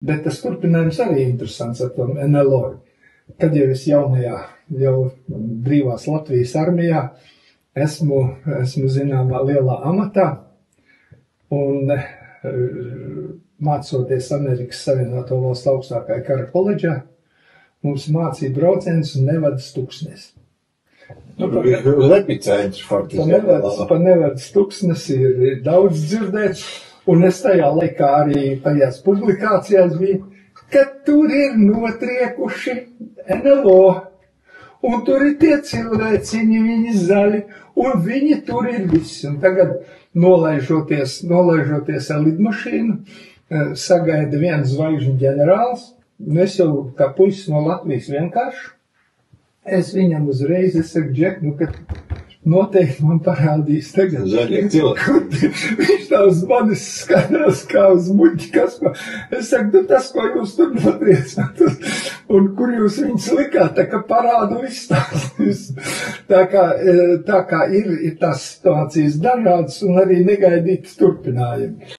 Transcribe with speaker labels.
Speaker 1: Bet tas turpinājums arī interesants ar tom NLO. Kad jau es jau brīvās Latvijas armijā esmu zināmā lielā amatā un mācoties Amerikas Savienoto Valstu augstākajā kara koledžā, mums mācīja braucienus un nevadas tuksnes.
Speaker 2: Lepicēņš faktiski.
Speaker 1: Pa nevadas tuksnes ir daudz dzirdēts, un es tajā laikā arī tajās publikācijās biju, ka tur ir notriekuši NLO, un tur ir tie cilvēciņi, viņi zaļi, un viņi tur ir visi. Un tagad nolaižoties ar lidmašīnu, sagaida viens zvaigžņu ģenerālis, un es jau kā puisis no Latvijas vienkārši, es viņam uzreiz, es saku, Džek, ka noteikti man parādīs tagad.
Speaker 2: Zaļie cilvēki.
Speaker 1: Viņš tā uz manis skatās kā uz muļķi, kas ko. Es saku, tas, ko jūs tur notriecāt, un kur jūs viņus likāt, tā kā parādu viss tās. Tā kā ir tās situācijas dažādas un arī negaidītas turpinājumi.